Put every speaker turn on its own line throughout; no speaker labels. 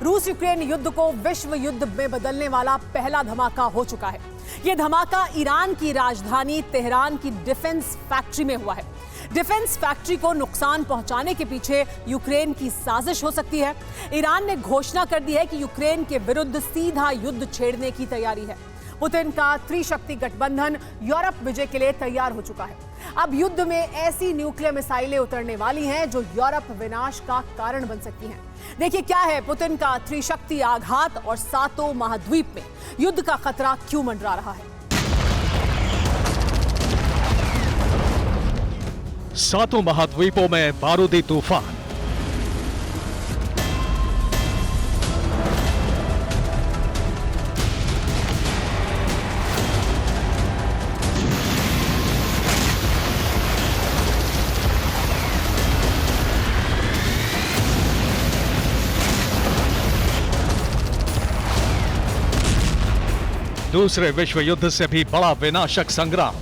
रूस यूक्रेन युद्ध को विश्व युद्ध में बदलने वाला पहला धमाका हो चुका है। यह धमाका ईरान की राजधानी तेहरान की डिफेंस फैक्ट्री में हुआ है। डिफेंस फैक्ट्री को नुकसान पहुंचाने के पीछे यूक्रेन की साजिश हो सकती है। ईरान ने घोषणा कर दी है कि यूक्रेन के विरुद्ध सीधा युद्ध छेड़ने की तैयारी है। पुतिन का त्रिशक्ति गठबंधन यूरोप विजय के लिए तैयार हो चुका है। अब युद्ध में ऐसी न्यूक्लियर मिसाइलें उतरने वाली हैं जो यूरोप विनाश का कारण बन सकती हैं। देखिए क्या है पुतिन का त्रिशक्ति आघात और सातों महाद्वीप में युद्ध का खतरा क्यों मंडरा रहा है।
सातों महाद्वीपों में बारूदी तूफान। दूसरे विश्व युद्ध से भी बड़ा विनाशक संग्राम।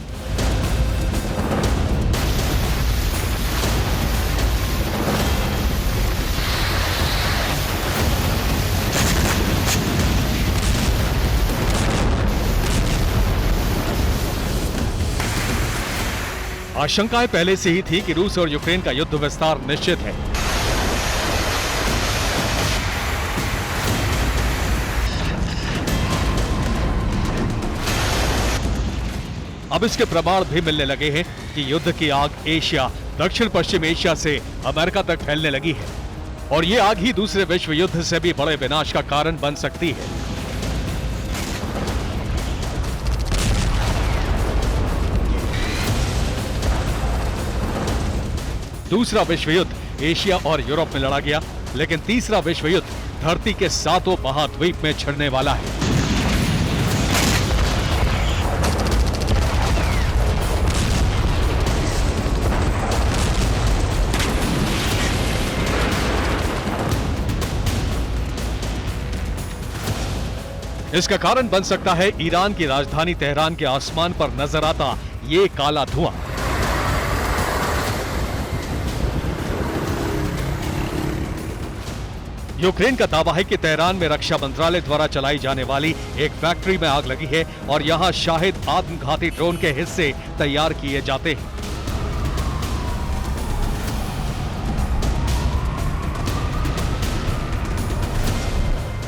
आशंकाएं पहले से ही थी कि रूस और यूक्रेन का युद्ध विस्तार निश्चित है। अब इसके प्रमाण भी मिलने लगे हैं कि युद्ध की आग एशिया, दक्षिण पश्चिम एशिया से अमेरिका तक फैलने लगी है और ये आग ही दूसरे विश्व युद्ध से भी बड़े विनाश का कारण बन सकती है। दूसरा विश्व युद्ध एशिया और यूरोप में लड़ा गया, लेकिन तीसरा विश्व युद्ध धरती के सातों महाद्वीप में छिड़ने वाला है। इसका कारण बन सकता है ईरान की राजधानी तेहरान के आसमान पर नजर आता ये काला धुआं। यूक्रेन का दावा है कि तेहरान में रक्षा मंत्रालय द्वारा चलाई जाने वाली एक फैक्ट्री में आग लगी है और यहां शाहिद आत्मघाती ड्रोन के हिस्से तैयार किए जाते हैं।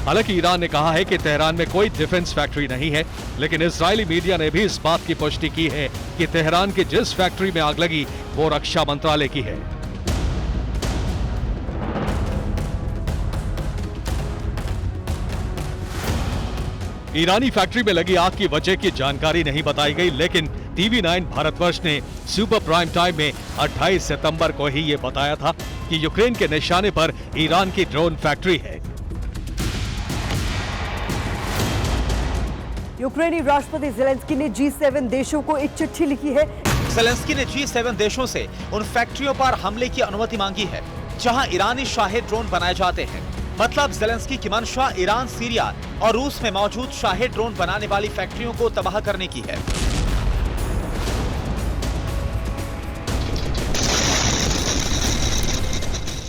हालांकि ईरान ने कहा है कि तेहरान में कोई डिफेंस फैक्ट्री नहीं है, लेकिन इजरायली मीडिया ने भी इस बात की पुष्टि की है कि तेहरान की जिस फैक्ट्री में आग लगी वो रक्षा मंत्रालय की है। ईरानी फैक्ट्री में लगी आग की वजह की जानकारी नहीं बताई गई, लेकिन TV9 भारतवर्ष ने सुपर प्राइम टाइम में 28 सितंबर को ही ये बताया था कि यूक्रेन के निशाने पर ईरान की ड्रोन फैक्ट्री है।
यूक्रेनी राष्ट्रपति ज़ेलेंस्की ने G7 देशों को एक चिट्ठी लिखी है।
ज़ेलेंस्की ने G7 देशों से उन फैक्ट्रियों पर हमले की अनुमति मांगी है जहां ईरानी शाहिद ड्रोन बनाए जाते हैं। मतलब ज़ेलेंस्की की मंशा ईरान, सीरिया और रूस में मौजूद शाहिद ड्रोन बनाने वाली फैक्ट्रियों को तबाह करने की है।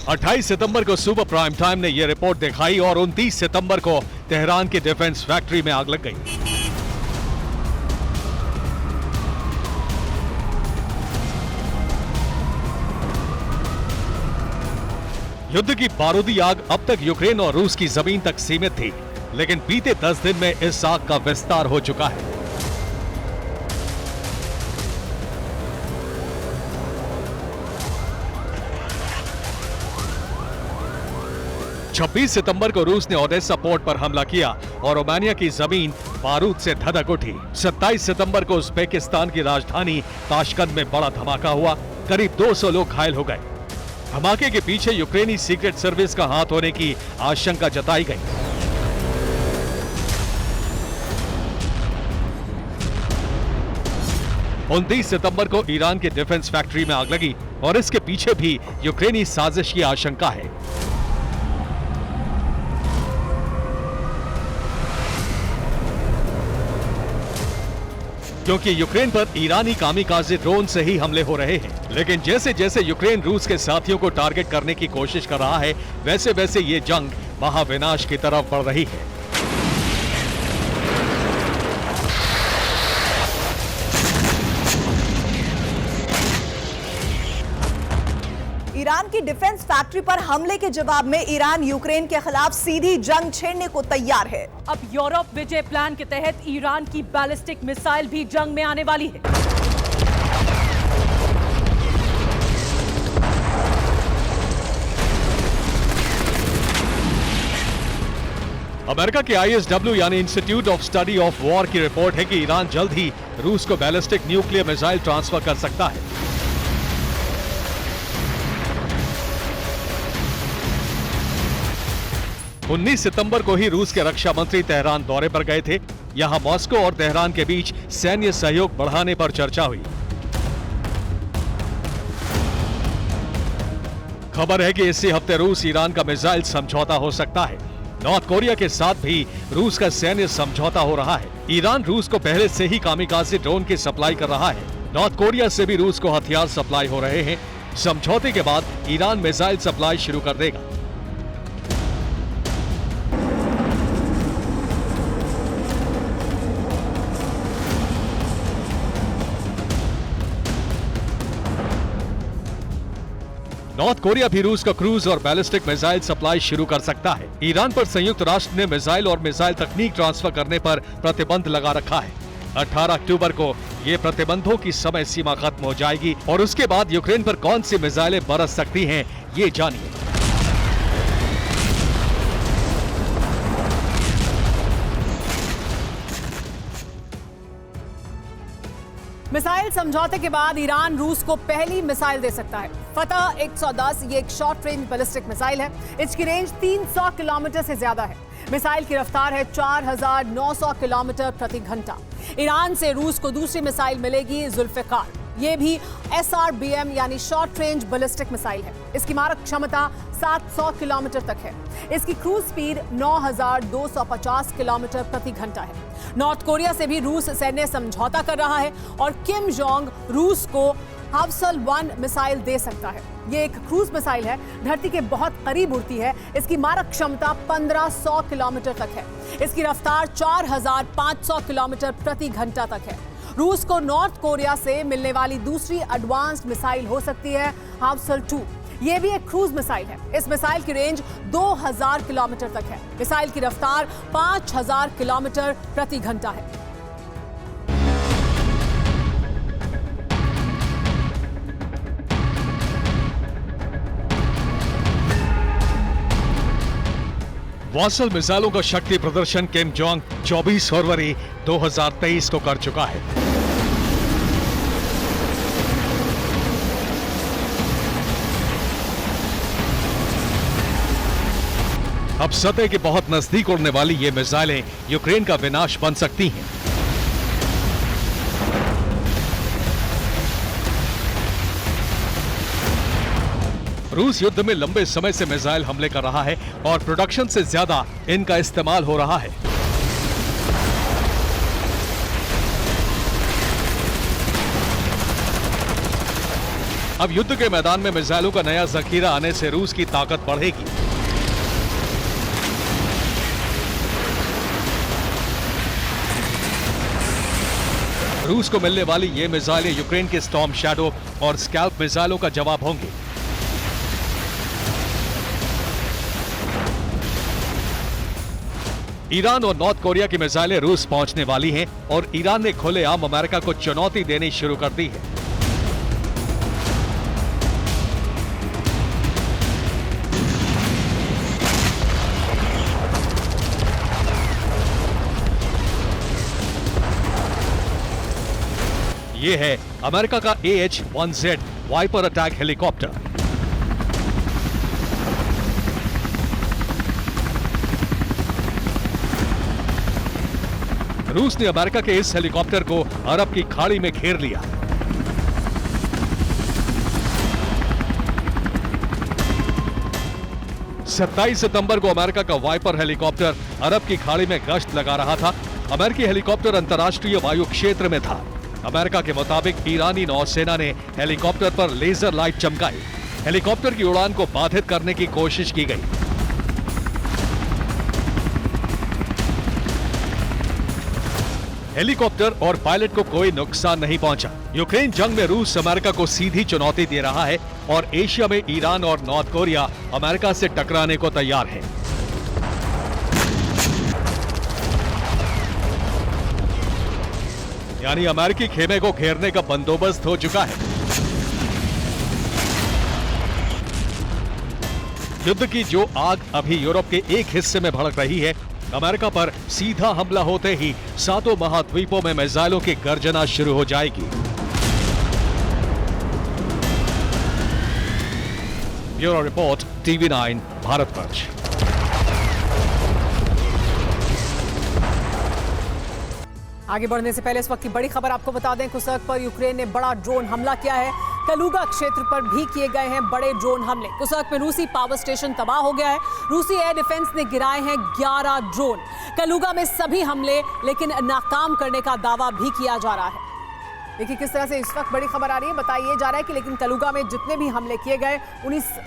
अट्ठाईस सितंबर को सुपर प्राइम टाइम ने यह रिपोर्ट दिखाई और 29 सितंबर को तेहरान की डिफेंस फैक्ट्री में आग लग गई। युद्ध की बारूदी आग अब तक यूक्रेन और रूस की जमीन तक सीमित थी, लेकिन बीते 10 दिन में इस आग का विस्तार हो चुका है। छब्बीस सितंबर को रूस ने ओडेसा पोर्ट पर हमला किया और रोमानिया की जमीन बारूद से धधक उठी। 27 सितंबर को उज्बेकिस्तान की राजधानी ताशकंद में बड़ा धमाका हुआ, करीब 200 लोग घायल हो गए। धमाके के पीछे यूक्रेनी सीक्रेट सर्विस का हाथ होने की आशंका जताई गई। उनतीस सितंबर को ईरान के डिफेंस फैक्ट्री में आग लगी और इसके पीछे भी यूक्रेनी साजिश की आशंका है। क्योंकि यूक्रेन पर ईरानी कामिकाज़े ड्रोन से ही हमले हो रहे हैं। लेकिन जैसे जैसे यूक्रेन रूस के साथियों को टारगेट करने की कोशिश कर रहा है, वैसे वैसे ये जंग महाविनाश की तरफ बढ़ रही है।
ईरान की डिफेंस फैक्ट्री पर हमले के जवाब में ईरान यूक्रेन के खिलाफ सीधी जंग छेड़ने को तैयार है।
अब यूरोप विजय प्लान के तहत ईरान की बैलिस्टिक मिसाइल भी जंग में आने वाली है।
अमेरिका के ISW यानी institute of study of war की रिपोर्ट है कि ईरान जल्द ही रूस को बैलिस्टिक न्यूक्लियर मिसाइल ट्रांसफर कर सकता है। उन्नीस सितंबर को ही रूस के रक्षा मंत्री तेहरान दौरे पर गए थे। यहां मॉस्को और तेहरान के बीच सैन्य सहयोग बढ़ाने पर चर्चा हुई। खबर है कि इसी हफ्ते रूस ईरान का मिसाइल समझौता हो सकता है। नॉर्थ कोरिया के साथ भी रूस का सैन्य समझौता हो रहा है। ईरान रूस को पहले से ही कामिकाज़े ड्रोन की सप्लाई कर रहा है। नॉर्थ कोरिया से भी रूस को हथियार सप्लाई हो रहे हैं। समझौते के बाद ईरान मिसाइल सप्लाई शुरू कर देगा। नॉर्थ कोरिया भी रूस को क्रूज और बैलिस्टिक मिसाइल सप्लाई शुरू कर सकता है। ईरान पर संयुक्त राष्ट्र ने मिसाइल और मिसाइल तकनीक ट्रांसफर करने पर प्रतिबंध लगा रखा है। 18 अक्टूबर को ये प्रतिबंधों की समय सीमा खत्म हो जाएगी और उसके बाद यूक्रेन पर कौन सी मिसाइलें बरस सकती हैं, ये जानिए।
मिसाइल समझौते के बाद ईरान रूस को पहली मिसाइल दे सकता है। फतह 110 ये एक शॉर्ट रेंज बैलिस्टिक मिसाइल है। इसकी रेंज 300 किलोमीटर से ज्यादा है। मिसाइल की रफ्तार है 4900 किलोमीटर प्रति घंटा। ईरान से रूस को दूसरी मिसाइल मिलेगी जुल्फिकार। ये भी SRBM यानी शॉर्ट रेंज बैलिस्टिक मिसाइल है। इसकी मारक क्षमता 700 किलोमीटर तक है। इसकी क्रूज स्पीड 9250 किलोमीटर प्रति घंटा है। नॉर्थ कोरिया से भी रूस सैन्य समझौता कर रहा है और किम जोंग रूस को हावसल-1 मिसाइल दे सकता है। ये एक क्रूज मिसाइल है, धरती के बहुत करीब उड़ती है। इसकी मारक क्षमता 1500 किलोमीटर तक है। इसकी रफ्तार 4500 किलोमीटर प्रति घंटा तक है। रूस को नॉर्थ कोरिया से मिलने वाली दूसरी एडवांस्ड मिसाइल हो सकती है हावसल-2। ये भी एक क्रूज मिसाइल है। इस मिसाइल की रेंज 2000 किलोमीटर तक है। मिसाइल की रफ्तार 5000 किलोमीटर प्रति घंटा है।
वासल मिसाइलों का शक्ति प्रदर्शन किम जोंग 24 फरवरी 2023 को कर चुका है। अब सतह के बहुत नजदीक उड़ने वाली ये मिसाइलें यूक्रेन का विनाश बन सकती हैं। रूस युद्ध में लंबे समय से मिसाइल हमले कर रहा है और प्रोडक्शन से ज्यादा इनका इस्तेमाल हो रहा है। अब युद्ध के मैदान में मिसाइलों का नया जखीरा आने से रूस की ताकत बढ़ेगी। रूस को मिलने वाली ये मिसाइलें यूक्रेन के स्टॉर्म शैडो और स्कैल्प मिसाइलों का जवाब होंगी। ईरान और नॉर्थ कोरिया की मिसाइलें रूस पहुंचने वाली हैं और ईरान ने खुलेआम अमेरिका को चुनौती देनी शुरू कर दी है। ये है अमेरिका का AH-1Z वाइपर अटैक हेलीकॉप्टर। रूस ने अमेरिका के इस हेलीकॉप्टर को अरब की खाड़ी में घेर लिया। सत्ताईस सितंबर को अमेरिका का वाइपर हेलीकॉप्टर अरब की खाड़ी में गश्त लगा रहा था। अमेरिकी हेलीकॉप्टर अंतर्राष्ट्रीय वायु क्षेत्र में था। अमेरिका के मुताबिक ईरानी नौसेना ने हेलीकॉप्टर पर लेजर लाइट चमकाई। हेलीकॉप्टर की उड़ान को बाधित करने की कोशिश की गई। हेलीकॉप्टर और पायलट को कोई नुकसान नहीं पहुंचा। यूक्रेन जंग में रूस अमेरिका को सीधी चुनौती दे रहा है और एशिया में ईरान और नॉर्थ कोरिया अमेरिका से टकराने को तैयार है। यानी अमेरिकी खेमे को घेरने का बंदोबस्त हो चुका है। युद्ध की जो आग अभी यूरोप के एक हिस्से में भड़क रही है, अमेरिका पर सीधा हमला होते ही सातों महाद्वीपों में मिसाइलों की गर्जना शुरू हो जाएगी। Bureau report, TV9 Bharatvarsh.
आगे बढ़ने से पहले इस वक्त की बड़ी खबर आपको बता दें, कुर्स्क पर यूक्रेन ने बड़ा ड्रोन हमला किया है। कलुगा क्षेत्र पर भी किए गए हैं बड़े ड्रोन हमले। कुर्स्क में रूसी पावर स्टेशन तबाह हो गया है। रूसी एयर डिफेंस ने गिराए हैं 11 ड्रोन। कलुगा में सभी हमले लेकिन नाकाम करने का दावा भी किया जा रहा है। देखिए किस तरह से इस वक्त बड़ी खबर आ रही है। बताया जा रहा है कि लेकिन कलुगा में जितने भी हमले किए गए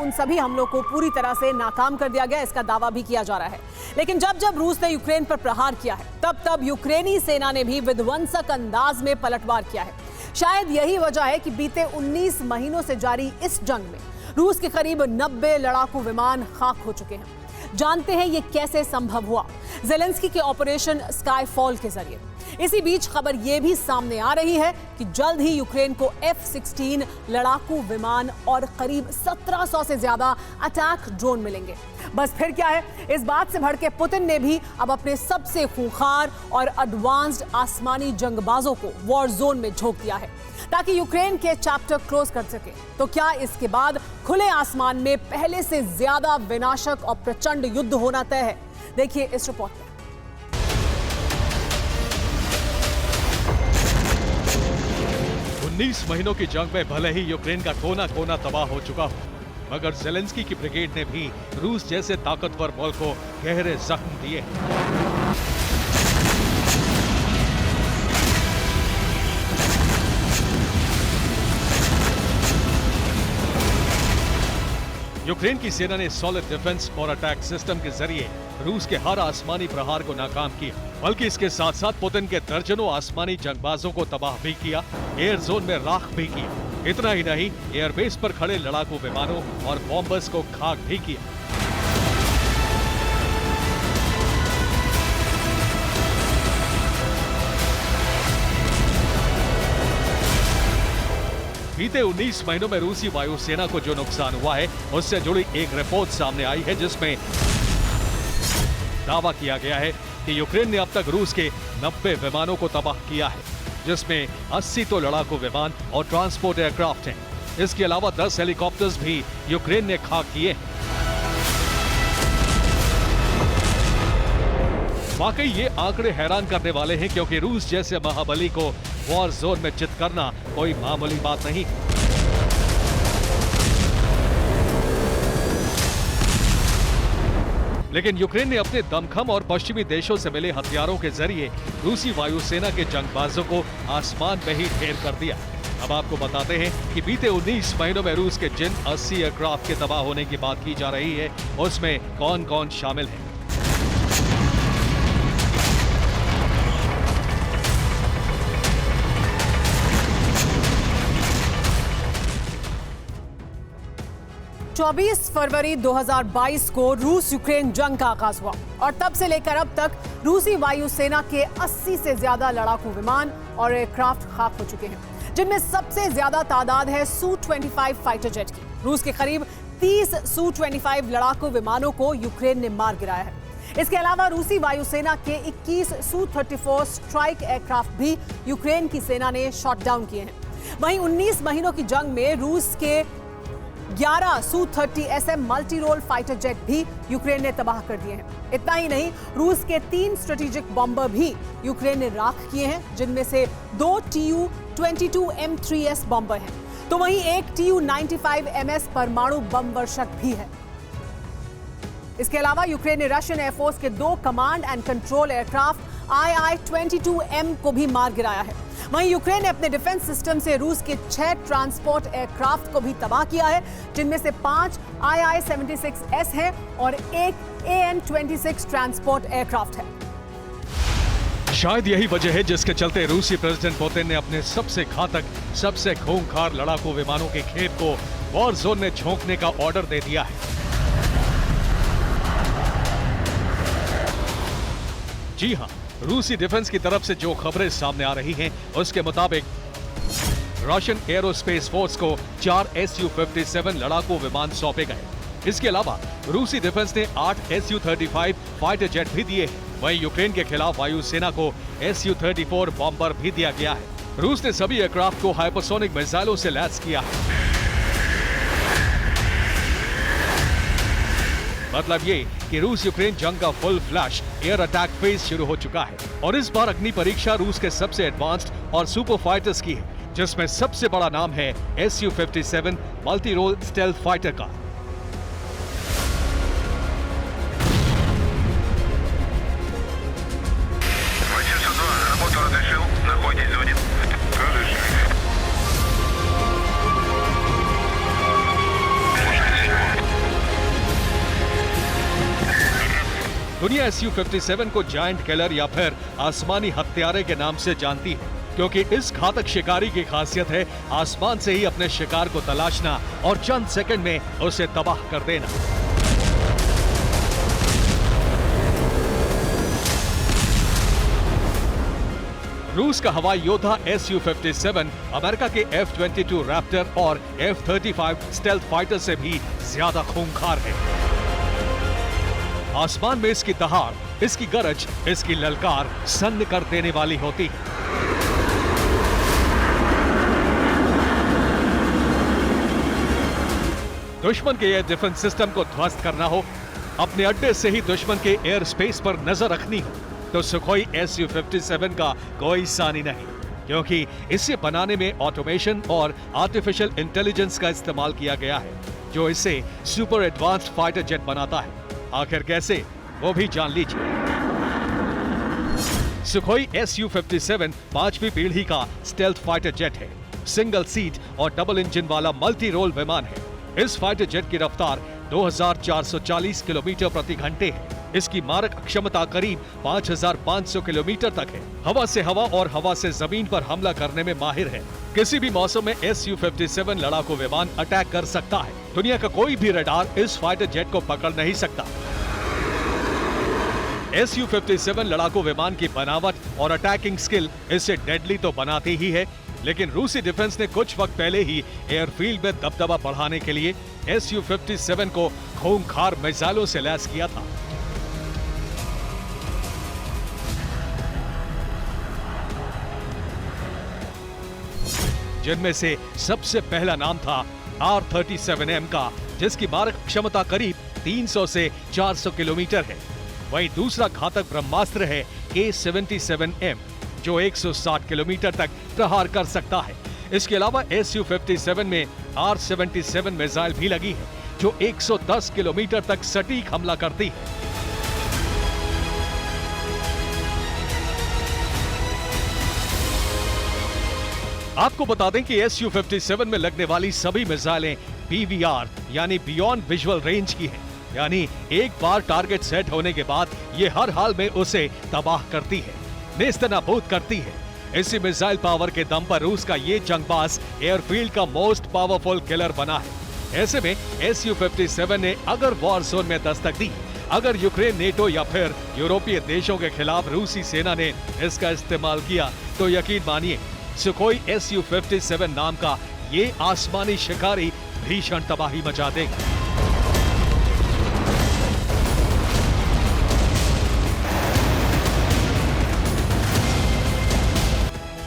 उन सभी हमलों को पूरी तरह से नाकाम कर दिया गया, इसका दावा भी किया जा रहा है। लेकिन जब रूस ने यूक्रेन पर प्रहार किया है, तब यूक्रेनी सेना ने भी विध्वंसक अंदाज में पलटवार किया है। शायद यही वजह है कि बीते 19 महीनों से जारी इस जंग में रूस के करीब 90 लड़ाकू विमान खाक हो चुके हैं। जानते हैं ये कैसे संभव हुआ? ज़ेलेंस्की के ऑपरेशन स्काईफॉल के जरिए। इसी बीच खबर यह भी सामने आ रही है कि जल्द ही यूक्रेन को F-16 लड़ाकू विमान और करीब 1700 से ज्यादा अटैक ड्रोन मिलेंगे। बस फिर क्या है, इस बात से भड़के पुतिन ने भी अब अपने सबसे खूंखार और एडवांस्ड आसमानी जंगबाजों को वॉर जोन में झोंक दिया है ताकि यूक्रेन के चैप्टर क्लोज कर सके। तो क्या इसके बाद खुले आसमान में पहले से ज्यादा विनाशक और प्रचंड युद्ध होना तय है? देखिए इस रिपोर्ट में।
उन्नीस महीनों की जंग में भले ही यूक्रेन का कोना कोना तबाह हो चुका हो, मगर ज़ेलेंस्की की ब्रिगेड ने भी रूस जैसे ताकतवर मुल्क को गहरे जख्म दिए। यूक्रेन की सेना ने सॉलिड डिफेंस और अटैक सिस्टम के जरिए रूस के हर आसमानी प्रहार को नाकाम किया, बल्कि इसके साथ साथ पुतिन के दर्जनों आसमानी जंगबाजों को तबाह भी किया, एयर जोन में राख भी किया। इतना ही नहीं, एयरबेस पर खड़े लड़ाकू विमानों और बॉम्बर्स को खाक भी किया। बीते 19 महीनों में रूसी वायुसेना को जो नुकसान हुआ है, उससे जुड़ी एक रिपोर्ट सामने आई है जिसमें दावा किया गया है कि यूक्रेन ने अब तक रूस के 90 विमानों को तबाह किया है, जिसमें 80 तो लड़ाकू विमान और ट्रांसपोर्ट एयरक्राफ्ट हैं। इसके अलावा 10 हेलीकॉप्टर्स भी यूक्रेन ने खाक किए हैं। वाकई ये आंकड़े हैरान करने वाले हैं, क्योंकि रूस जैसे महाबली को वॉर जोन में चित करना कोई मामूली बात नहीं। लेकिन यूक्रेन ने अपने दमखम और पश्चिमी देशों से मिले हथियारों के जरिए रूसी वायुसेना के जंगबाजों को आसमान में ही ढेर कर दिया। अब आपको बताते हैं कि बीते 19 महीनों में रूस के जिन 80 एयरक्राफ्ट के तबाह होने की बात की जा रही है, उसमें कौन कौन शामिल है।
चौबीस फरवरी 2022 को रूस यूक्रेन जंग का आगाज हुआ और तब से लेकर अब तक रूसी वायुसेना के 80 से ज्यादा लड़ाकू विमान और एयरक्राफ्ट खाक हो चुके हैं, जिनमें सबसे ज्यादा तादाद है Su-25 फाइटर जेट की। रूस के करीब 30 Su-25 लड़ाकू विमानों को यूक्रेन ने मार गिराया है। इसके अलावा रूसी वायुसेना के 21 Su-34 स्ट्राइक एयरक्राफ्ट भी यूक्रेन की सेना ने शॉट डाउन किए हैं। वहीं 19 महीनों की जंग में रूस के 11 Su-30SM multi role fighter jet भी यूक्रेन ने तबाह कर दिए हैं। इतना ही नहीं, रूस के 3 स्ट्रेटेजिक बॉम्बर भी यूक्रेन ने राख किए हैं, जिनमें से 2 Tu-22 M3S बॉम्बर हैं, तो वहीं एक Tu-95 MS परमाणु बम वर्षक भी है। इसके अलावा यूक्रेन ने रशियन एयरफोर्स के 2 command and control aircraft II-22M को भी मार गिराया है। वहीं यूक्रेन ने अपने डिफेंस सिस्टम से रूस के 6 ट्रांसपोर्ट एयरक्राफ्ट को भी तबाह किया है, जिनमें से 5 II-76S हैं और एक AN-26 ट्रांसपोर्ट एयरक्राफ्ट है।
शायद यही वजह है जिसके चलते रूसी प्रेसिडेंट पुतिन ने अपने सबसे घातक, सबसे खूंखार लड़ाकू विमानों के खेप को वॉर जोन में झोंकने का ऑर्डर दे दिया है। जी हां, रूसी डिफेंस की तरफ से जो खबरें सामने आ रही हैं, उसके मुताबिक रशियन एरोस्पेस फोर्स को 4 Su-57 लड़ाकू विमान सौंपे गए। इसके अलावा रूसी डिफेंस ने 8 Su-35 फाइटर जेट भी दिए हैं। वहीं यूक्रेन के खिलाफ वायुसेना को Su-34 बॉम्बर भी दिया गया है। रूस ने सभी एयरक्राफ्ट को हाइपरसोनिक मिसाइलों से लैस किया है। मतलब ये कि रूस यूक्रेन जंग का full flash air attack phase शुरू हो चुका है और इस बार अग्नि परीक्षा रूस के सबसे एडवांस्ड और सुपर फाइटर्स की है, जिसमें सबसे बड़ा नाम है Su-57 multi role stealth fighter का। दुनिया Su-57 को जायंट किलर या फिर आसमानी हत्यारे के नाम से जानती है, क्योंकि इस घातक शिकारी की खासियत है आसमान से ही अपने शिकार को तलाशना और चंद सेकंड में उसे तबाह कर देना। रूस का हवाई योद्धा Su-57 अमेरिका के F-22 रैप्टर और F-35 स्टेल्थ फाइटर से भी ज्यादा खूंखार है। आसमान में इसकी दहाड़, इसकी गरज, इसकी ललकार सन्न कर देने वाली होती है। दुश्मन के एयर डिफेंस सिस्टम को ध्वस्त करना हो, अपने अड्डे से ही दुश्मन के एयर स्पेस पर नजर रखनी हो, तो सुखोई Su-57 का कोई सानी नहीं, क्योंकि इसे बनाने में ऑटोमेशन और आर्टिफिशियल इंटेलिजेंस का इस्तेमाल किया गया है, जो इसे सुपर एडवांस्ड फाइटर जेट बनाता है। आखिर कैसे, वो भी जान लीजिए। सुखोई Su-57 5वीं पीढ़ी का स्टेल्थ फाइटर जेट है। सिंगल सीट और डबल इंजन वाला मल्टी रोल विमान है। इस फाइटर जेट की रफ्तार 2440 किलोमीटर प्रति घंटे है। इसकी मारक क्षमता करीब 5500 किलोमीटर तक है। हवा से हवा और हवा से जमीन पर हमला करने में माहिर है। किसी भी मौसम में Su-57 लड़ाकू विमान अटैक कर सकता है। दुनिया का कोई भी रडार इस फाइटर जेट को पकड़ नहीं सकता। Su-57 लड़ाकू विमान की बनावट और अटैकिंग स्किल इसे डेडली तो बनाती ही है, लेकिन रूसी डिफेंस ने कुछ वक्त पहले ही एयरफील्ड में दबदबा बढ़ाने के लिए Su-57 को खूंखार मिसाइलों से लैस किया था। जिनमें से सबसे पहला नाम था R-37M का, जिसकी मारक क्षमता करीब 300 से 400 किलोमीटर है। वहीं दूसरा घातक ब्रह्मास्त्र है K-77M, जो 160 किलोमीटर तक प्रहार कर सकता है। इसके अलावा Su-57 में R-77 मिसाइल भी लगी है, जो 110 किलोमीटर तक सटीक हमला करती है। आपको बता दें कि Su-57 में लगने वाली सभी मिसाइलें BVR यानी बियॉन्ड विजुअल रेंज की हैं, यानी एक बार टारगेट सेट होने के बाद ये हर हाल में उसे तबाह करती है, नेस्तनाबूद करती है। इसी मिसाइल पावर के दम पर रूस का ये जंगबाज एयरफील्ड का मोस्ट पावरफुल किलर बना है। ऐसे में Su-57 ने अगर वॉर जोन में दस्तक दी, अगर यूक्रेन, नेटो या फिर यूरोपीय देशों के खिलाफ रूसी सेना ने इसका इस्तेमाल किया, तो यकीन मानिए सुखोई Su-57 नाम का ये आसमानी शिकारी भीषण तबाही मचा देगा।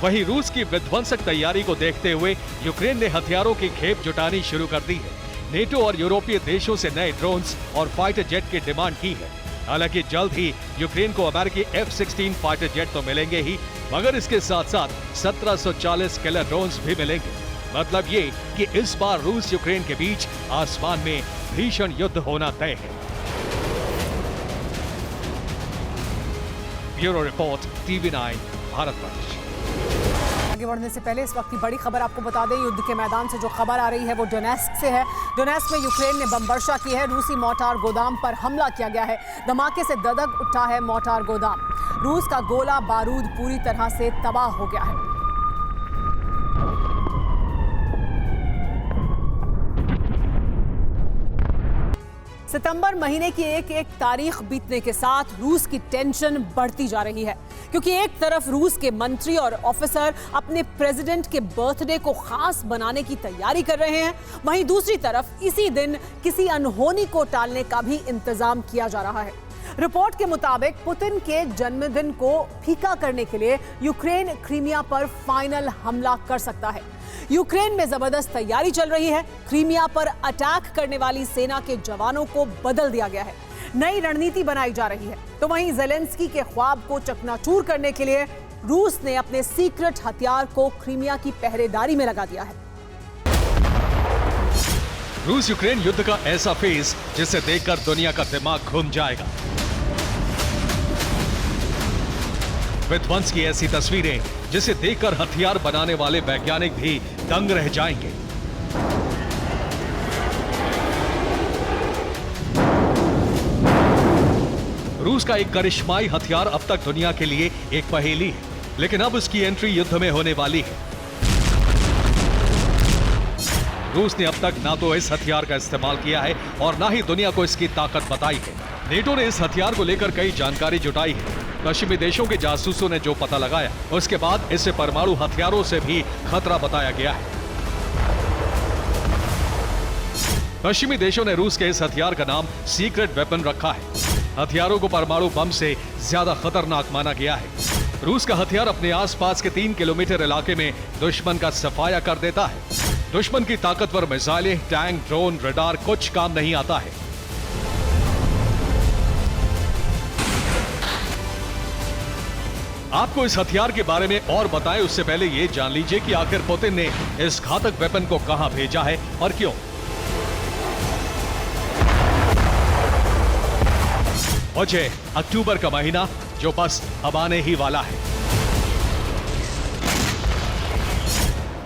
वहीं रूस की विध्वंसक तैयारी को देखते हुए यूक्रेन ने हथियारों की खेप जुटानी शुरू कर दी है। नेटो और यूरोपीय देशों से नए ड्रोन्स और फाइटर जेट की डिमांड की है। हालांकि जल्द ही यूक्रेन को अमेरिकी F-16 फाइटर जेट तो मिलेंगे ही, मगर इसके साथ साथ 1740 किलर ड्रोन्स भी मिलेंगे। मतलब ये कि इस बार रूस यूक्रेन के बीच आसमान में भीषण युद्ध होना तय है। Bureau report, TV9, Bharatvarsh.
आगे बढ़ने से पहले इस वक्त की बड़ी खबर आपको बता दें, युद्ध के मैदान से जो खबर आ रही है वो डोनेस्क से है। डोनेस्क में यूक्रेन ने बम वर्षा की है। रूसी मोर्टार गोदाम पर हमला किया गया है। धमाके से ददक उठा है मोर्टार गोदाम। रूस का गोला बारूद पूरी तरह से तबाह हो गया है। सितंबर महीने की एक एक तारीख बीतने के साथ रूस की टेंशन बढ़ती जा रही है, क्योंकि एक तरफ रूस के मंत्री और ऑफिसर अपने प्रेसिडेंट के बर्थडे को खास बनाने की तैयारी कर रहे हैं, वहीं दूसरी तरफ इसी दिन किसी अनहोनी को टालने का भी इंतजाम किया जा रहा है। रिपोर्ट के मुताबिक पुतिन के जन्मदिन को फीका करने के लिए यूक्रेन क्रीमिया पर फाइनल हमला कर सकता है। यूक्रेन में जबरदस्त तैयारी चल रही है। क्रीमिया पर अटैक करने वाली सेना के जवानों को बदल दिया गया है, नई रणनीति बनाई जा रही है। तो वहीं ज़ेलेंस्की के ख्वाब को चकनाचूर करने के लिए रूस ने अपने सीक्रेट हथियार को क्रीमिया की पहरेदारी में लगा दिया है।
रूस यूक्रेन युद्ध का ऐसा फेज जिसे देखकर दुनिया का दिमाग घूम जाएगा। विध्वंस की ऐसी तस्वीरें जिसे देखकर हथियार बनाने वाले वैज्ञानिक भी दंग रह जाएंगे। रूस का एक करिश्माई हथियार अब तक दुनिया के लिए एक पहेली है, लेकिन अब उसकी एंट्री युद्ध में होने वाली है। रूस ने अब तक ना तो इस हथियार का इस्तेमाल किया है और ना ही दुनिया को इसकी ताकत बताई है। नेटो ने इस हथियार को लेकर कई जानकारी जुटाई है। पश्चिमी देशों के जासूसों ने जो पता लगाया, उसके बाद इसे परमाणु हथियारों से भी खतरा बताया गया है। पश्चिमी देशों ने रूस के इस हथियार का नाम सीक्रेट वेपन रखा है। हथियारों को परमाणु बम से ज्यादा खतरनाक माना गया है। रूस का हथियार अपने आसपास के 3 किलोमीटर इलाके में दुश्मन का सफाया कर देता है। दुश्मन की ताकतवर मिसाइलें, टैंक, ड्रोन, रडार कुछ काम नहीं आता है। आपको इस हथियार के बारे में और बताएं उससे पहले ये जान लीजिए कि आखिर पुतिन ने इस घातक वेपन को कहां भेजा है और क्यों। मुझे अक्टूबर का महीना जो बस अब आने ही वाला है।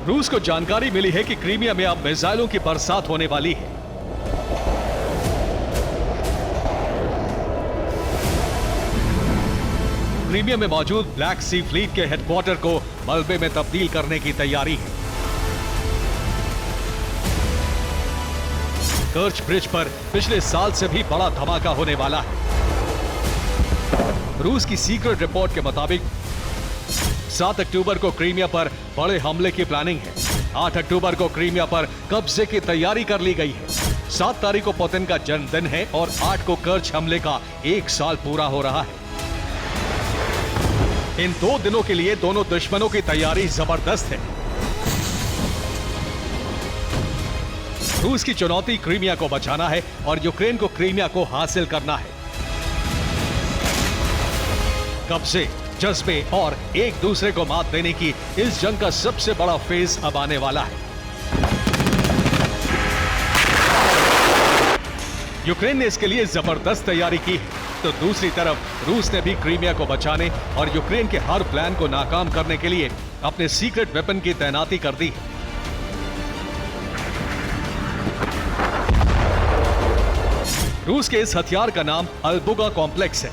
रूस को जानकारी मिली है कि क्रीमिया में अब मिसाइलों की बरसात होने वाली है। क्रीमिया में मौजूद ब्लैक सी फ्लीट के हेडक्वार्टर को मलबे में तब्दील करने की तैयारी है। कर्च ब्रिज पर पिछले साल से भी बड़ा धमाका होने वाला है। रूस की सीक्रेट रिपोर्ट के मुताबिक 7 अक्टूबर को क्रीमिया पर बड़े हमले की प्लानिंग है। 8 अक्टूबर को क्रीमिया पर कब्जे की तैयारी कर ली गई है। 7 तारीख को पुतिन का जन्मदिन है और 8 को कर्च हमले का 1 साल पूरा हो रहा है। इन 2 दिनों के लिए दोनों दुश्मनों की तैयारी जबरदस्त है। रूस की चुनौती क्रीमिया को बचाना है और यूक्रेन को क्रीमिया को हासिल करना है। कब्जे, जज्बे और एक दूसरे को मात देने की इस जंग का सबसे बड़ा फेज अब आने वाला है। यूक्रेन ने इसके लिए जबरदस्त तैयारी की है, तो दूसरी तरफ रूस ने भी क्रीमिया को बचाने और यूक्रेन के हर प्लान को नाकाम करने के लिए अपने सीक्रेट वेपन की तैनाती कर दी है। रूस के इस हथियार का नाम अल्बुगा कॉम्प्लेक्स है।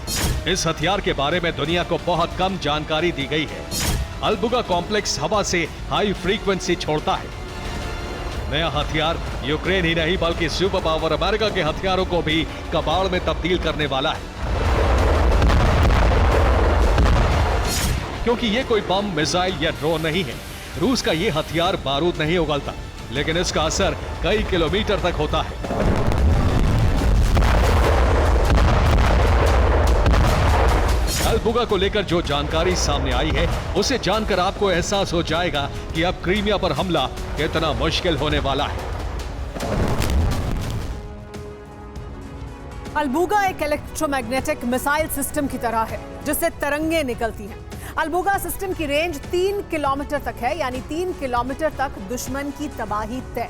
इस हथियार के बारे में दुनिया को बहुत कम जानकारी दी गई है। अल्बुगा कॉम्प्लेक्स हवा से हाई फ्रीक्वेंसी छोड़ता है। नया हथियार यूक्रेन ही नहीं बल्कि सुपर पावर अमेरिका के हथियारों को भी कबाड़ में तब्दील करने वाला है, क्योंकि ये कोई बम, मिसाइल या ड्रोन नहीं है। रूस का ये हथियार बारूद नहीं उगलता, लेकिन इसका असर कई किलोमीटर तक होता है। अल्बुगा को लेकर जो जानकारी सामने आई है, उसे जानकर आपको एहसास हो जाएगा कि अब क्रीमिया पर हमला कितना मुश्किल होने वाला है।
अल्बुगा एक इलेक्ट्रोमैग्नेटिक मिसाइल सिस्टम की तरह है, जिससे तरंगे निकलती हैं। अल्बुगा सिस्टम की रेंज 3 किलोमीटर तक है, यानी 3 किलोमीटर तक दुश्मन की तबाही तय।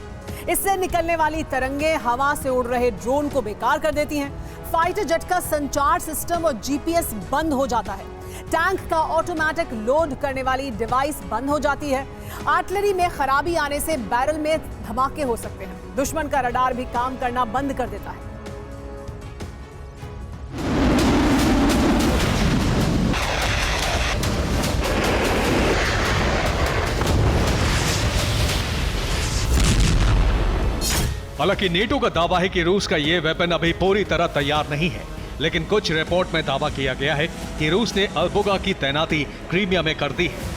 इससे निकलने वाली तरंगे हवा से उड़ रहे ड्रोन को बेकार कर देती हैं। फाइटर जेट का संचार सिस्टम और जीपीएस बंद हो जाता है। टैंक का ऑटोमेटिक लोड करने वाली डिवाइस बंद हो जाती है। आर्टिलरी में खराबी आने से बैरल में धमाके हो सकते हैं। दुश्मन का रडार भी काम करना बंद कर देता है।
हालांकि नेटो का दावा है कि रूस का यह वेपन अभी पूरी तरह तैयार नहीं है, लेकिन कुछ रिपोर्ट में दावा किया गया है कि रूस ने अल्बुगा की तैनाती क्रीमिया में कर दी है।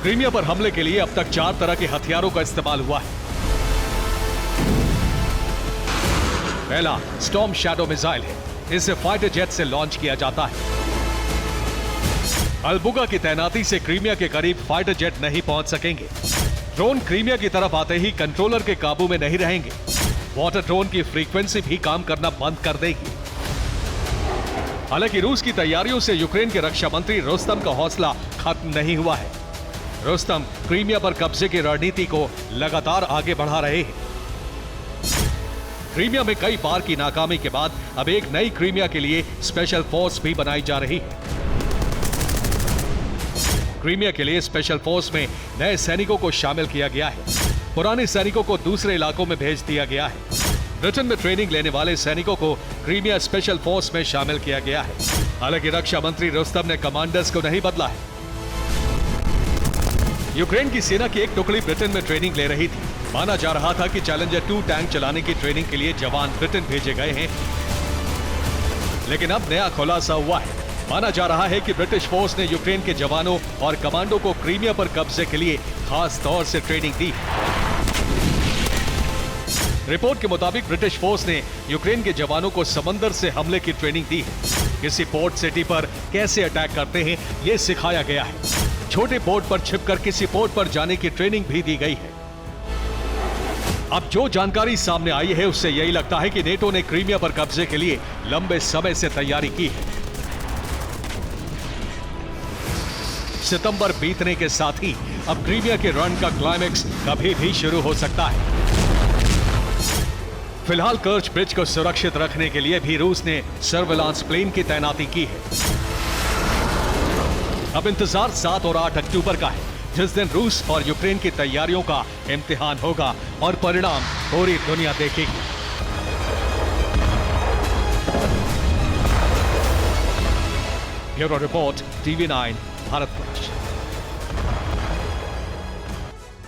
क्रीमिया पर हमले के लिए अब तक 4 तरह के हथियारों का इस्तेमाल हुआ है। पहला स्टॉर्म शैडो मिसाइल है, इसे फाइटर जेट से लॉन्च किया जाता है। अल्बुगा की तैनाती से क्रीमिया के करीब फाइटर जेट नहीं पहुंच सकेंगे। ड्रोन क्रीमिया की तरफ आते ही कंट्रोलर के काबू में नहीं रहेंगे। वाटर ड्रोन की फ्रीक्वेंसी भी काम करना बंद कर देगी। हालांकि रूस की तैयारियों से यूक्रेन के रक्षा मंत्री रुस्तम का हौसला खत्म नहीं हुआ है। रुस्तम क्रीमिया पर कब्जे की रणनीति को लगातार आगे बढ़ा रहे हैं। क्रीमिया में कई बार की नाकामी के बाद अब एक नई क्रीमिया के लिए स्पेशल फोर्स भी बनाई जा रही है। क्रीमिया के लिए स्पेशल फोर्स में नए सैनिकों को शामिल किया गया है। पुराने सैनिकों को दूसरे इलाकों में भेज दिया गया है। ब्रिटेन में ट्रेनिंग लेने वाले सैनिकों को क्रीमिया स्पेशल फोर्स में शामिल किया गया है। हालांकि रक्षा मंत्री रुस्तम ने कमांडर्स को नहीं बदला है। यूक्रेन की सेना की एक टुकड़ी ब्रिटेन में ट्रेनिंग ले रही थी। माना जा रहा था कि चैलेंजर 2 टैंक चलाने की ट्रेनिंग के लिए जवान ब्रिटेन भेजे गए हैं, लेकिन अब नया खुलासा हुआ है। माना जा रहा है कि ब्रिटिश फोर्स ने यूक्रेन के जवानों और कमांडो को क्रीमिया पर कब्जे के लिए खास तौर से ट्रेनिंग दी। रिपोर्ट के मुताबिक ब्रिटिश फोर्स ने यूक्रेन के जवानों को समंदर से हमले की ट्रेनिंग दी है। किसी पोर्ट सिटी पर कैसे अटैक करते हैं यह सिखाया गया है। छोटे बोट पर छिपकर किसी पोर्ट पर जाने की ट्रेनिंग भी दी गई है। अब जो जानकारी सामने आई है उससे यही लगता है कि नेटो ने क्रीमिया पर कब्जे के लिए लंबे समय से तैयारी की है। सितंबर बीतने के साथ ही अब क्रीमिया के रण का क्लाइमेक्स कभी भी शुरू हो सकता है। फिलहाल कर्च ब्रिज को सुरक्षित रखने के लिए भी रूस ने सर्विलांस प्लेन की तैनाती की है। अब इंतजार 7 और 8 अक्टूबर का है, जिस दिन रूस और यूक्रेन की तैयारियों का इम्तिहान होगा और परिणाम पूरी दुनिया देखेगी। Bureau report, TV9 Bharatvarsh.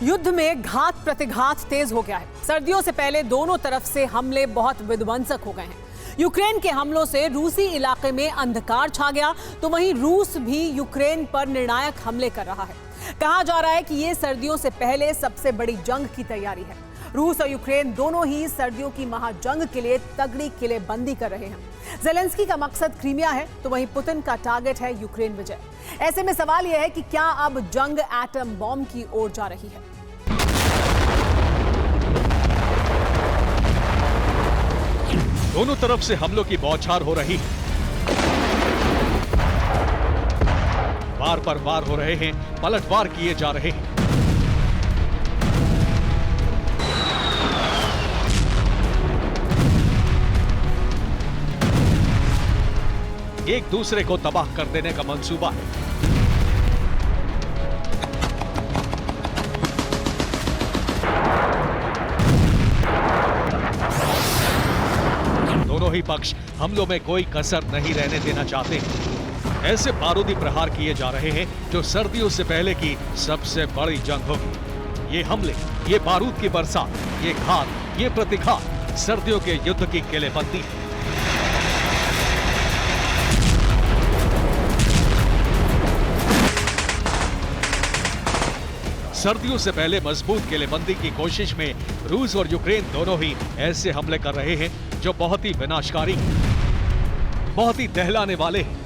युद्ध में घात प्रतिघात तेज हो गया है। सर्दियों से पहले दोनों तरफ से हमले बहुत विध्वंसक हो गए हैं। यूक्रेन के हमलों से रूसी इलाके में अंधकार छा गया, तो वहीं रूस भी यूक्रेन पर निर्णायक हमले कर रहा है। कहा जा रहा है कि ये सर्दियों से पहले सबसे बड़ी जंग की तैयारी है। रूस और यूक्रेन दोनों ही सर्दियों की महाजंग के लिए तगड़ी किलेबंदी कर रहे हैं। ज़ेलेंस्की का मकसद क्रीमिया है, तो वहीं पुतिन का टारगेट है यूक्रेन विजय। ऐसे में सवाल यह है कि क्या अब जंग एटम बॉम्ब की ओर जा रही है?
दोनों तरफ से हमलों की बौछार हो रही है। वार पर वार हो रहे हैं, पलटवार किए जा रहे हैं। एक दूसरे को तबाह कर देने का मंसूबा है। दोनों ही पक्ष हमलों में कोई कसर नहीं रहने देना चाहते हैं। ऐसे बारूदी प्रहार किए जा रहे हैं जो सर्दियों से पहले की सबसे बड़ी जंग होगी। ये हमले, ये बारूद की बरसात, ये घात, ये प्रतिघात सर्दियों के युद्ध की किलेबंदी है। सर्दियों से पहले मजबूत किलेबंदी की कोशिश में रूस और यूक्रेन दोनों ही ऐसे हमले कर रहे हैं जो बहुत ही विनाशकारी, बहुत ही दहलाने वाले हैं।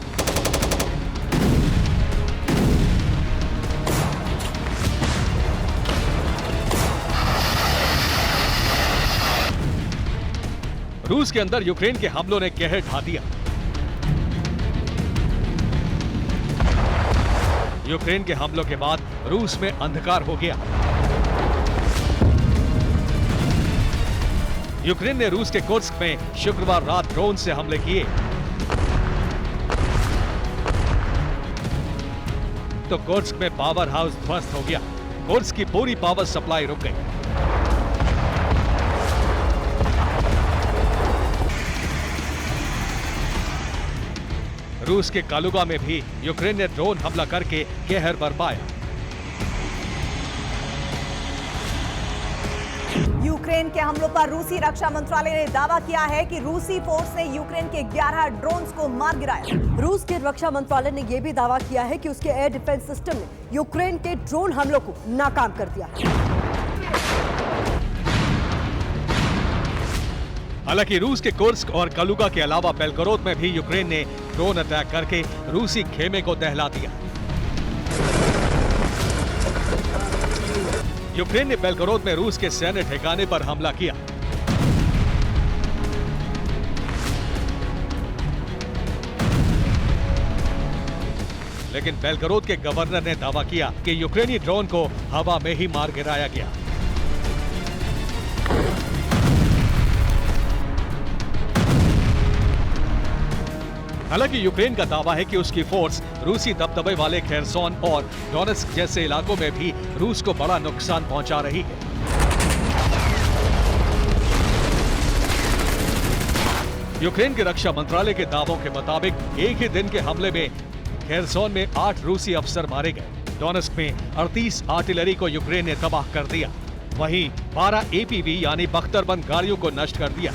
रूस के अंदर यूक्रेन के हमलों ने कहर ढा दिया। यूक्रेन के हमलों के बाद रूस में अंधकार हो गया। यूक्रेन ने रूस के कुर्स्क में शुक्रवार रात ड्रोन से हमले किए, तो कुर्स्क में पावर हाउस ध्वस्त हो गया। कुर्स्क की पूरी पावर सप्लाई रुक गई। रूस के कालुगा में भी यूक्रेन ने ड्रोन हमला करके कहर बरपाया।
यूक्रेन के हमलों पर रूसी रक्षा मंत्रालय ने दावा किया है कि रूसी फोर्स ने यूक्रेन के 11 ड्रोन्स को मार गिराया।
रूस के रक्षा मंत्रालय ने यह भी दावा किया है कि उसके एयर डिफेंस सिस्टम ने यूक्रेन के ड्रोन हमलों को नाकाम कर दिया।
हालांकि रूस के कुर्स्क और कलुगा के अलावा बेलगोरोद में भी यूक्रेन ने ड्रोन अटैक करके रूसी खेमे को दहला दिया। यूक्रेन ने बेलगोरोद में रूस के सैन्य ठिकाने पर हमला किया। लेकिन बेलगोरोद के गवर्नर ने दावा किया कि यूक्रेनी ड्रोन को हवा में ही मार गिराया गया। हालांकि यूक्रेन का दावा है कि उसकी फोर्स रूसी दबदबे वाले खेरसोन और डोनेट्स्क जैसे इलाकों में भी रूस को बड़ा नुकसान पहुंचा रही है। यूक्रेन के रक्षा मंत्रालय के दावों के मुताबिक एक ही दिन के हमले में खेरसोन में 8 रूसी अफसर मारे गए। डोनेट्स्क में 38 आर्टिलरी को यूक्रेन ने तबाह कर दिया। वहीं 12 एपीवी यानी बख्तरबंद गाड़ियों को नष्ट कर दिया।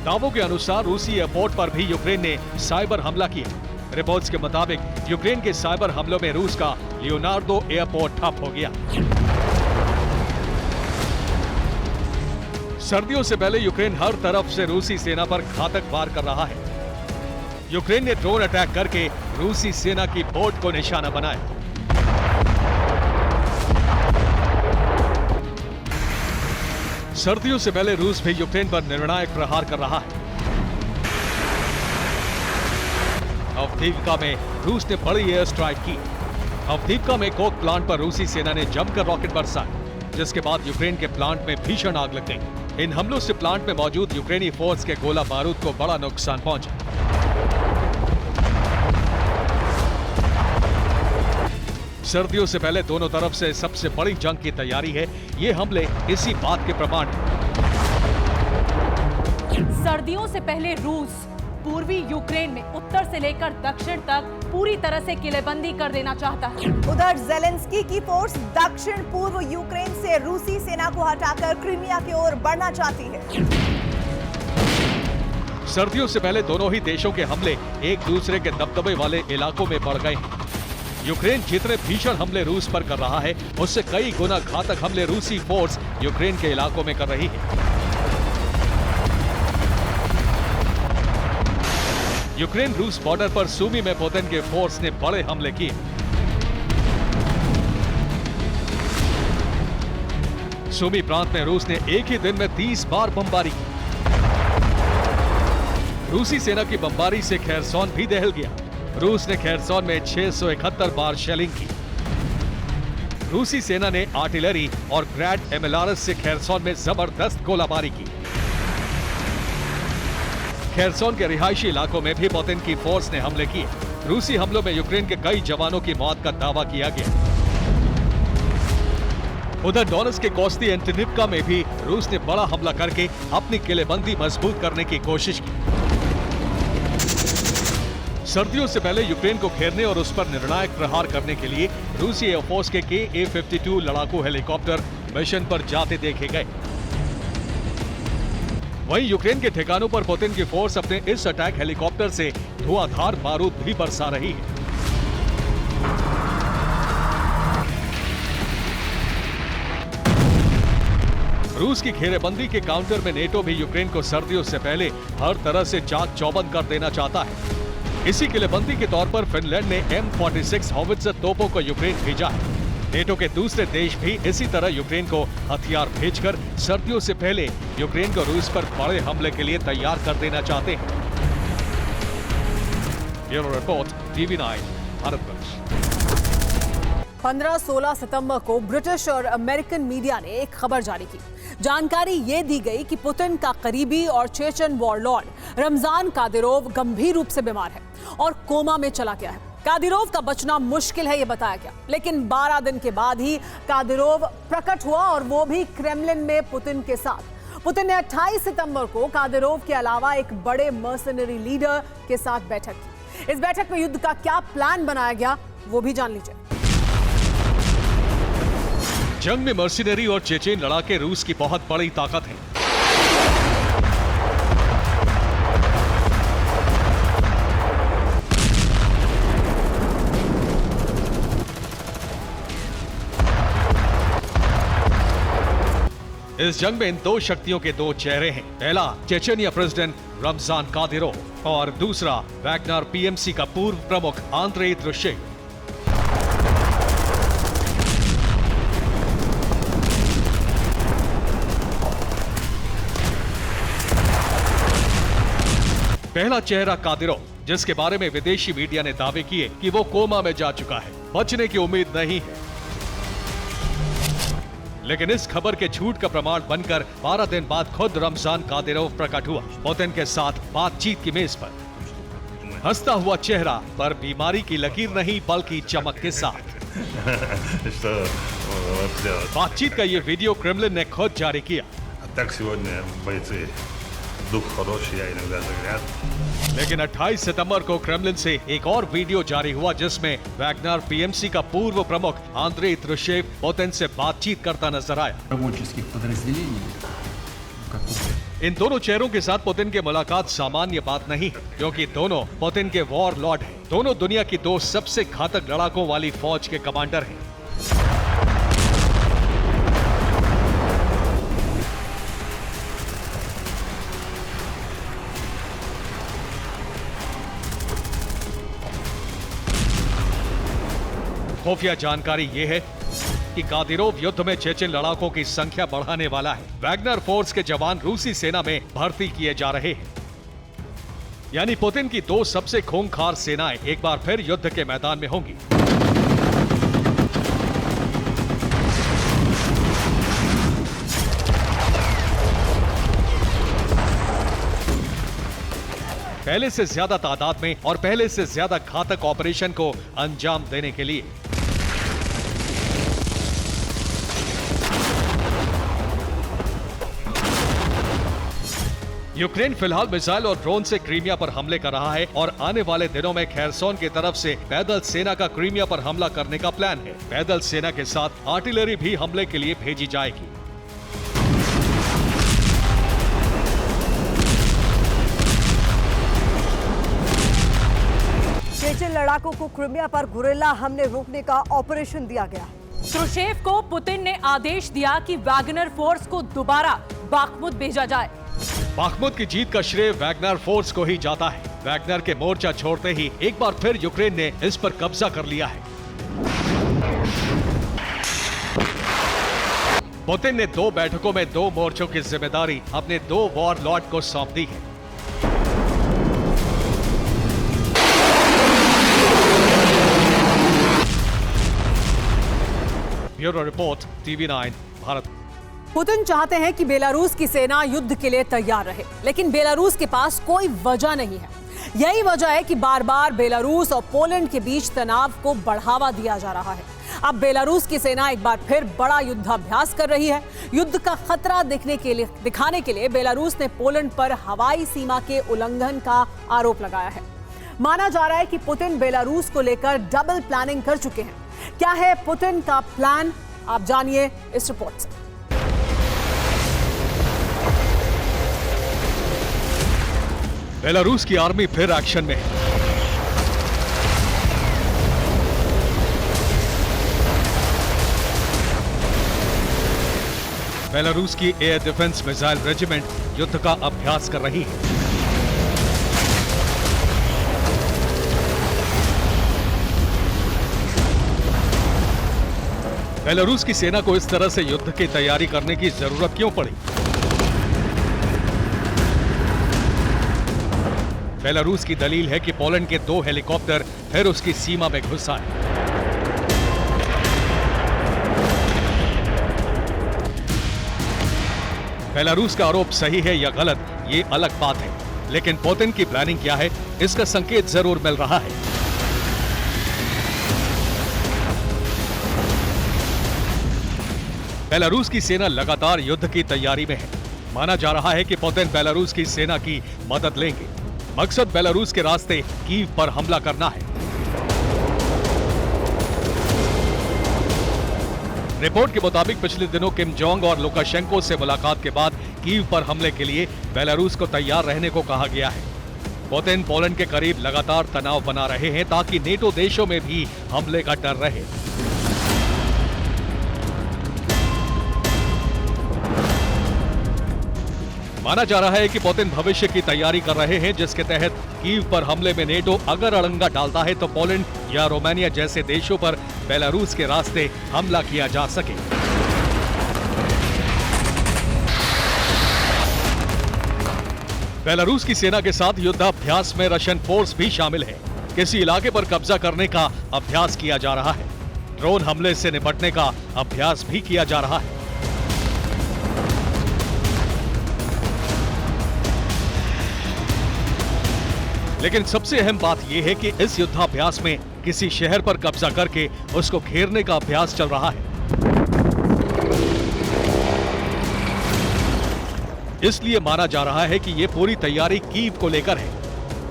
दावों के अनुसार रूसी एयरपोर्ट पर भी यूक्रेन ने साइबर हमला किया। रिपोर्ट्स के मुताबिक यूक्रेन के साइबर हमलों में रूस का लियोनार्डो एयरपोर्ट ठप हो गया। सर्दियों से पहले यूक्रेन हर तरफ से रूसी सेना पर घातक वार कर रहा है। यूक्रेन ने ड्रोन अटैक करके रूसी सेना की बोट को निशाना बनाया। सर्दियों से पहले रूस भी यूक्रेन पर निर्णायक प्रहार कर रहा है। अवदीवका में रूस ने बड़ी एयर स्ट्राइक की। अवदीवका में कोक प्लांट पर रूसी सेना ने जमकर रॉकेट बरसाए, जिसके बाद यूक्रेन के प्लांट में भीषण आग लग गई। इन हमलों से प्लांट में मौजूद यूक्रेनी फोर्स के गोला बारूद को बड़ा नुकसान पहुंचा। सर्दियों से पहले दोनों तरफ से सबसे बड़ी जंग की तैयारी है। ये हमले इसी बात के प्रमाण हैं।
सर्दियों से पहले रूस पूर्वी यूक्रेन में उत्तर से लेकर दक्षिण तक पूरी तरह से किलेबंदी कर देना चाहता है।
उधर जेलेंस्की की फोर्स दक्षिण पूर्व यूक्रेन से रूसी सेना को हटाकर क्रीमिया की ओर बढ़ना चाहती है।
सर्दियों से पहले दोनों ही देशों के हमले एक दूसरे के दबदबे वाले इलाकों में बढ़ गए हैं। यूक्रेन जितने भीषण हमले रूस पर कर रहा है, उससे कई गुना घातक हमले रूसी फोर्स यूक्रेन के इलाकों में कर रही है। यूक्रेन रूस बॉर्डर पर सूमी में पुतिन के फोर्स ने बड़े हमले किए। सूमी प्रांत में रूस ने एक ही दिन में 30 बार बमबारी की। रूसी सेना की बमबारी से खेरसोन भी दहल गया। रूस ने खेरसोन में 671 बार शेलिंग की। रूसी सेना ने आर्टिलरी और ग्रैड एमएलआरएस से खेरसोन में जबरदस्त गोलाबारी की। खेरसोन के रिहायशी इलाकों में भी पुतिन की फोर्स ने हमले किए। रूसी हमलों में यूक्रेन के कई जवानों की मौत का दावा किया गया। उधर डोनेट्स्क के कोस्ती एंटोनिव्का में भी रूस ने बड़ा हमला करके अपनी किलेबंदी मजबूत करने की कोशिश की। सर्दियों से पहले यूक्रेन को घेरने और उस पर निर्णायक प्रहार करने के लिए रूसी एयरफोर्स के Ka-52 लड़ाकू हेलीकॉप्टर मिशन पर जाते देखे गए। वहीं यूक्रेन के ठिकानों पर पुतिन की फोर्स अपने इस अटैक हेलीकॉप्टर से धुआंधार बारूद भी बरसा रही है। रूस की घेरेबंदी के काउंटर में नेटो भी यूक्रेन को सर्दियों से पहले हर तरह से चाक चौबंद कर देना चाहता है। इसी किलेबंदी के तौर पर फिनलैंड ने M46 हॉवित्जर तोपों को यूक्रेन भेजा है। नेटो के दूसरे देश भी इसी तरह यूक्रेन को हथियार भेजकर सर्दियों से पहले यूक्रेन को रूस पर बड़े हमले के लिए तैयार कर देना चाहते हैं। Bureau report, TV9 Bharatvarsh.
15-16 सितंबर को ब्रिटिश और अमेरिकन मीडिया ने एक खबर जारी की। जानकारी ये दी गई कि पुतिन का करीबी और चेचन वॉरलॉर्ड रमजान कादिरोव गंभीर रूप से बीमार है और कोमा में चला गया है। कादिरोव का बचना मुश्किल है, ये बताया गया। लेकिन 12 दिन के बाद ही कादिरोव प्रकट हुआ और वो भी क्रेमलिन में पुतिन के साथ। पुतिन ने 28 सितंबर को कादिरोव के अलावा एक बड़े मर्सनरी लीडर के साथ बैठक की। इस बैठक में युद्ध का क्या प्लान बनाया गया वो भी जान लीजिए।
जंग में मर्सिनरी और चेचेन लड़ाके रूस की बहुत बड़ी ताकत है। इस जंग में इन दो शक्तियों के दो चेहरे हैं। पहला चेचेनिया प्रेसिडेंट रमजान कादिरोव और दूसरा वैगनर पीएमसी का पूर्व प्रमुख आंद्रेई त्रुशेव। पहला चेहरा कादिरोव, जिसके बारे में विदेशी मीडिया ने दावे किए कि वो कोमा में जा चुका है, बचने की उम्मीद नहीं है। लेकिन इस खबर के झूठ का प्रमाण बनकर 12 दिन बाद खुद रमजान कादिरोव प्रकट हुआ, पुतिन के साथ बातचीत की मेज पर। हंसता हुआ चेहरा पर बीमारी की लकीर नहीं बल्कि चमक के साथ। बातचीत का ये वीडियो क्रेमलिन ने खुद जारी किया। लेकिन 28 सितंबर को क्रेमलिन से एक और वीडियो जारी हुआ जिसमें वैगनर पीएमसी का पूर्व प्रमुख आंद्रेई त्रुशेव पुतिन से बातचीत करता नजर आया। इन दोनों चेहरों के साथ पुतिन की मुलाकात सामान्य बात नहीं है, क्योंकि दोनों पुतिन के वॉर लॉर्ड हैं। दोनों दुनिया की दो सबसे घातक लड़ाकों वाली फौज के कमांडर हैं। खुफिया जानकारी ये है कि कादिरोव युद्ध में चेचेन लड़ाकों की संख्या बढ़ाने वाला है। वैगनर फोर्स के जवान रूसी सेना में भर्ती किए जा रहे हैं। यानी पुतिन की दो सबसे खूंखार सेनाएं एक बार फिर युद्ध के मैदान में होंगी। पहले से ज्यादा तादाद में और पहले से ज्यादा घातक ऑपरेशन को अंजाम देने के लिए। यूक्रेन फिलहाल मिसाइल और ड्रोन से क्रीमिया पर हमले कर रहा है और आने वाले दिनों में खेरसोन की तरफ से पैदल सेना का क्रीमिया पर हमला करने का प्लान है। पैदल सेना के साथ आर्टिलरी भी हमले के लिए भेजी जाएगी।
चेचेन लड़ाकों को क्रीमिया पर गुरिल्ला हमले रोकने का ऑपरेशन दिया गया।
त्रुशेव को पुतिन ने आदेश दिया कि वैगनर फोर्स को दोबारा बाखमुत भेजा जाए।
बाखमुत की जीत का श्रेय वैगनर फोर्स को ही जाता है। वैगनर के मोर्चा छोड़ते ही एक बार फिर यूक्रेन ने इस पर कब्जा कर लिया है। पुतिन ने 2 बैठकों में 2 मोर्चों की जिम्मेदारी अपने 2 वॉर लॉर्ड को सौंप दी है। Bureau report, TV9 Bharat.
Putin चाहते हैं कि बेलारूस की सेना युद्ध के लिए तैयार रहे, लेकिन बेलारूस के पास कोई वजह नहीं है। यही वजह है कि बार बार बेलारूस और पोलैंड के बीच तनाव को बढ़ावा दिया जा रहा है। अब बेलारूस की सेना एक बार फिर बड़ा युद्धाभ्यास कर रही है। युद्ध का खतरा दिखाने के लिए बेलारूस ने पोलैंड पर हवाई सीमा के उल्लंघन का आरोप लगाया है। माना जा रहा है कि पुतिन बेलारूस को लेकर डबल प्लानिंग कर चुके हैं। क्या है पुतिन का प्लान, आप जानिए इस रिपोर्ट से।
बेलारूस की आर्मी फिर एक्शन में है। बेलारूस की एयर डिफेंस मिसाइल रेजिमेंट युद्ध का अभ्यास कर रही है। बेलारूस की सेना को इस तरह से युद्ध की तैयारी करने की जरूरत क्यों पड़ी? बेलारूस की दलील है कि पोलैंड के 2 हेलीकॉप्टर फिर उसकी सीमा में घुस आए। बेलारूस का आरोप सही है या गलत, ये अलग बात है, लेकिन पुतिन की प्लानिंग क्या है, इसका संकेत जरूर मिल रहा है। बेलारूस की सेना लगातार युद्ध की तैयारी में है। माना जा रहा है कि पुतिन बेलारूस की सेना की मदद लेंगे। मकसद बेलारूस के रास्ते कीव पर हमला करना है। रिपोर्ट के मुताबिक पिछले दिनों किम जोंग और लुकाशेंको से मुलाकात के बाद कीव पर हमले के लिए बेलारूस को तैयार रहने को कहा गया है। पुतिन पोलैंड के करीब लगातार तनाव बना रहे हैं ताकि नेटो देशों में भी हमले का डर रहे। माना जा रहा है कि पुतिन भविष्य की तैयारी कर रहे हैं जिसके तहत कीव पर हमले में नेटो अगर अड़ंगा डालता है तो पोलैंड या रोमानिया जैसे देशों पर बेलारूस के रास्ते हमला किया जा सके। बेलारूस की सेना के साथ युद्धाभ्यास में रशियन फोर्स भी शामिल है। किसी इलाके पर कब्जा करने का अभ्यास किया जा रहा है। ड्रोन हमले से निपटने का अभ्यास भी किया जा रहा है। लेकिन सबसे अहम बात यह है कि इस युद्धाभ्यास में किसी शहर पर कब्जा करके उसको घेरने का अभ्यास चल रहा है। इसलिए माना जा रहा है कि यह पूरी तैयारी कीव को लेकर है।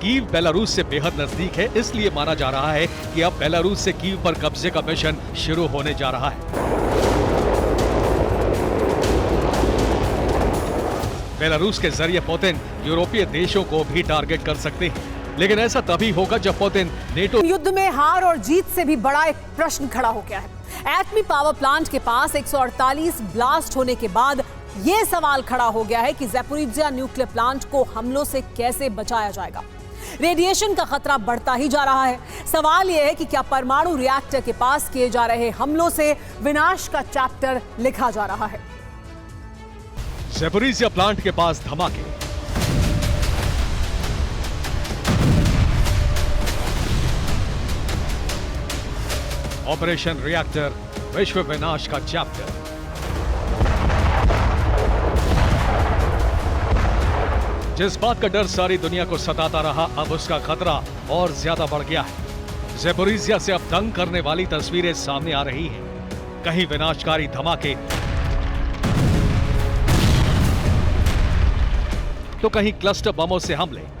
कीव बेलारूस से बेहद नजदीक है, इसलिए माना जा रहा है कि अब बेलारूस से कीव पर कब्जे का मिशन शुरू होने जा रहा है। बेलारूस के जरिए पुतिन यूरोपीय देशों को भी टारगेट कर सकते हैं, लेकिन ऐसा तभी होगा जब पुतिन नेटो
युद्ध में हार और जीत से भी बड़ा एक प्रश्न खड़ा हो गया है। एटमी पावर प्लांट के पास 148 ब्लास्ट होने के बाद यह सवाल खड़ा हो गया है कि ज़ैपोरिज़िया न्यूक्लियर प्लांट को हमलों से कैसे बचाया जाएगा। रेडिएशन का खतरा बढ़ता ही जा रहा है। सवाल यह है कि क्या परमाणु रिएक्टर के पास किए जा रहे हमलों से विनाश का चैप्टर लिखा जा रहा है।
ज़ैपोरिज़िया प्लांट के पास धमाके, ऑपरेशन रिएक्टर विश्व विनाश का चैप्टर। जिस बात का डर सारी दुनिया को सताता रहा, अब उसका खतरा और ज्यादा बढ़ गया है। ज़ैपोरिज़िया से अब दंग करने वाली तस्वीरें सामने आ रही हैं। कहीं विनाशकारी धमाके तो कहीं क्लस्टर बमों से हमले।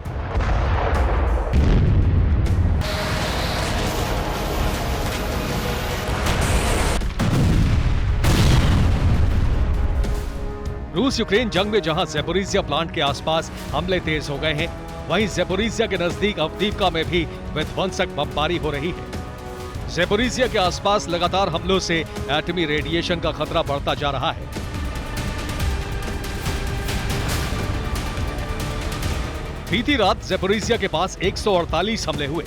रूस यूक्रेन जंग में जहां ज़ैपोरिज़िया प्लांट के आसपास हमले तेज हो गए हैं, वहीं ज़ैपोरिज़िया के नजदीक अवदीव्का में भी विध्वंसक बमबारी हो रही है। ज़ैपोरिज़िया के आसपास लगातार हमलों से एटमी रेडिएशन का खतरा बढ़ता जा रहा है। बीती रात ज़ैपोरिज़िया के पास 148 हमले हुए।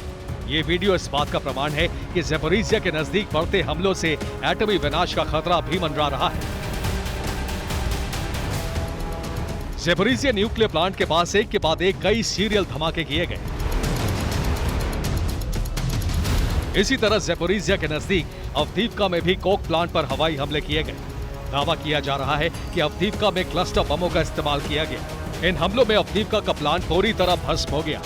ये वीडियो इस बात का प्रमाण है कि ज़ैपोरिज़िया के नजदीक बढ़ते हमलों से एटमी विनाश का खतरा भी मंडरा रहा है। ज़ैपोरिज़िया न्यूक्लियर प्लांट के पास एक के बाद एक कई सीरियल धमाके किए गए। इसी तरह ज़ैपोरिज़िया के नजदीक अवदीव्का में भी कोक प्लांट पर हवाई हमले किए गए। दावा किया जा रहा है कि अवदीव्का में क्लस्टर बमों का इस्तेमाल किया गया। इन हमलों में अवदीव्का का प्लांट पूरी तरह भस्म हो गया।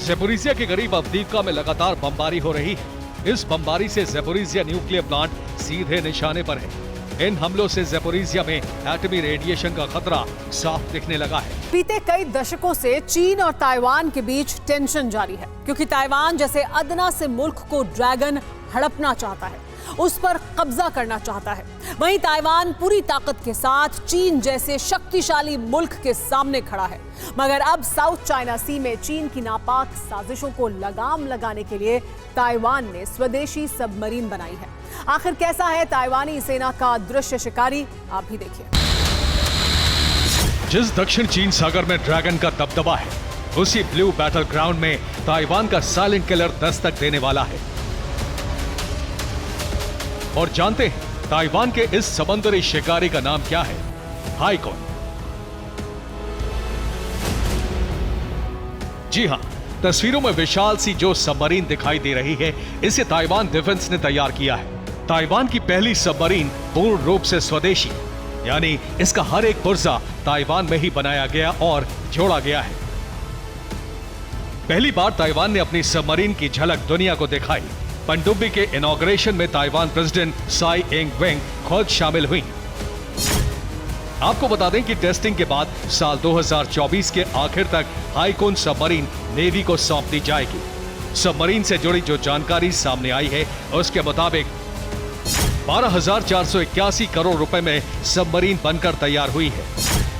ज़ैपोरिज़िया के करीब अवदीव्का में लगातार बमबारी हो रही है। इस बमबारी से ज़ैपोरिज़िया न्यूक्लियर प्लांट सीधे निशाने पर है। इन हमलों से ज़ैपोरिज़िया में एटमी रेडिएशन का खतरा साफ दिखने लगा है।
बीते कई दशकों से चीन और ताइवान के बीच टेंशन जारी है, क्योंकि ताइवान जैसे अदना से मुल्क को ड्रैगन हड़पना चाहता है, उस पर कब्जा करना चाहता है। वहीं ताइवान पूरी ताकत के साथ चीन जैसे शक्तिशाली मुल्क के सामने खड़ा है। मगर अब साउथ चाइना सी में चीन की नापाक साजिशों को लगाम लगाने के लिए ताइवान ने स्वदेशी सबमरीन बनाई है। आखिर कैसा है ताइवानी सेना का दृश्य शिकारी, आप भी देखिए।
जिस दक्षिण चीन सागर में ड्रैगन का दबदबा है, उसी ब्लू बैटल ग्राउंड में ताइवान का साइलेंट किलर दस्तक देने वाला है। और जानते हैं ताइवान के इस समुद्री शिकारी का नाम क्या है? हाइकोन। जी हां, तस्वीरों में विशाल सी जो सबमरीन दिखाई दे रही है, इसे ताइवान डिफेंस ने तैयार किया है। ताइवान की पहली सबमरीन पूर्ण रूप से स्वदेशी, यानी इसका हर एक पुर्जा ताइवान में ही बनाया गया और जोड़ा गया है। पहली बार ताइवान ने अपनी सबमरीन की झलक दुनिया को दिखाई। पनडुब्बी के इनॉग्रेशन में ताइवान प्रेसिडेंट साई इंग वेंग खुद शामिल हुई। आपको बता दें कि टेस्टिंग के बाद साल 2024 के आखिर तक हाइकोन सबमरीन नेवी को सौंप दी जाएगी। सबमरीन से जुड़ी जो जानकारी सामने आई है उसके मुताबिक 12,481 करोड़ रुपए में सबमरीन बनकर तैयार हुई है।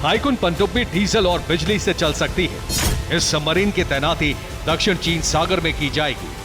हाइकुन पनडुब्बी डीजल और बिजली से चल सकती है। इस सबमरीन की तैनाती दक्षिण चीन सागर में की जाएगी।